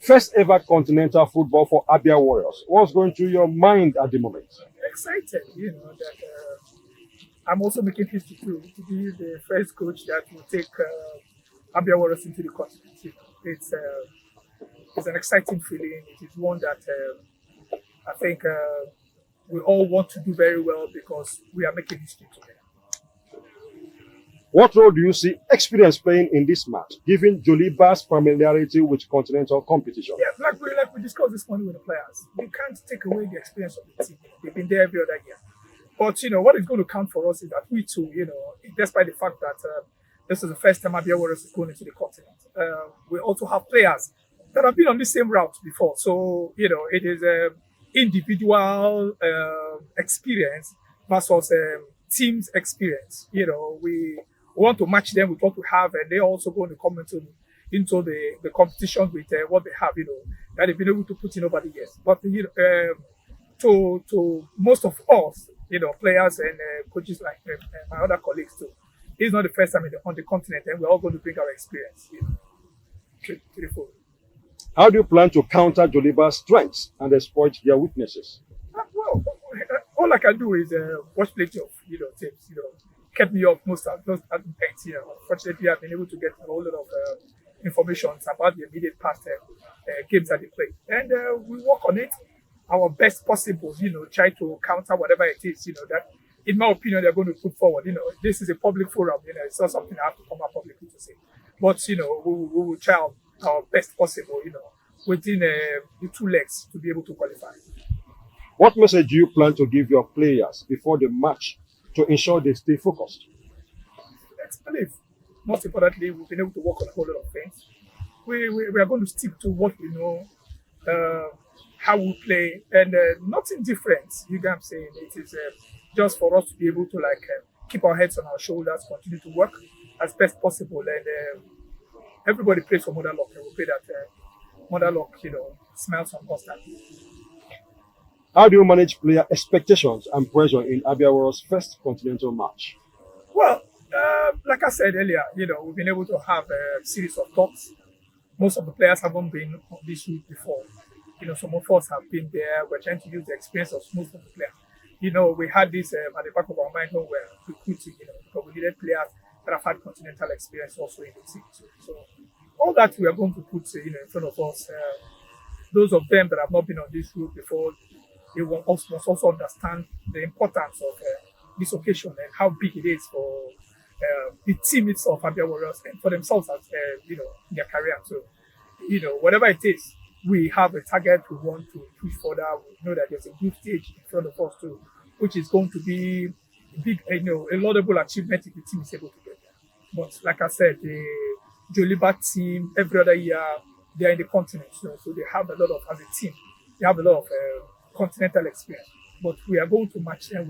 First ever continental football for Abia Warriors. What's going through your mind at the moment? Excited, that I'm also making history too, to be the first coach that will take Abia Warriors into the continent. It's an exciting feeling. It is one that I think we all want to do very well because we are making history together. What role do you see experience playing in this match, given Djoliba's familiarity with continental competition? Yeah, like we discussed this morning with the players, we can't take away the experience of the team. They've been there every other year. But what is going to count for us is that we too, despite the fact that this is the first time Abia Warriors is going into the continent, we also have players that have been on the same route before. So it is individual experience versus team's experience. We want to match them with what we have, and they're also going to come into the competition with what they have, that they've been able to put in over the years. But to most of us, players and coaches like my other colleagues too, it's not the first time on the continent, and we're all going to bring our experience, to the fore. How do you plan to counter Djoliba's strengths and exploit their weaknesses? Well, all I can do is watch plenty of tapes. Kept me up most of those nights. Fortunately, I've been able to get a whole lot of information about the immediate past games that they play, and we work on it our best possible. Try to counter whatever it is. That, in my opinion, they're going to put forward. This is a public forum. It's not something I have to come up publicly to say. But we will try our best possible. Within the two legs to be able to qualify. What message do you plan to give your players before the match to ensure they stay focused? Let's believe. Most importantly, we've been able to work on a whole lot of things. We are going to stick to what we know, how we play, and nothing different. You get what I'm saying? It is just for us to be able to keep our heads on our shoulders, continue to work as best possible, and everybody prays for Mother Luck, and we pray that Mother Luck, smiles on us. How do you manage player expectations and pressure in Abia Warriors' first continental match? Well, like I said earlier, we've been able to have a series of talks. Most of the players haven't been on this route before. Some of us have been there. We're trying to use the experience of most of the players. We had this at the back of our mind when we were recruiting, because we needed players that have had continental experience also in the team. So all that we are going to put in front of us. Those of them that have not been on this route before, they must also understand the importance of this occasion and how big it is for the team itself, Abia Warriors, and for themselves as their career. So whatever it is, we have a target we want to push further. We know that there's a good stage in front of us too, which is going to be a big, a laudable achievement if the team is able to get there. But like I said, the Djoliba team every other year they are in the continent, so they have a lot of, as a team, they have a lot of continental experience. But we are going to match them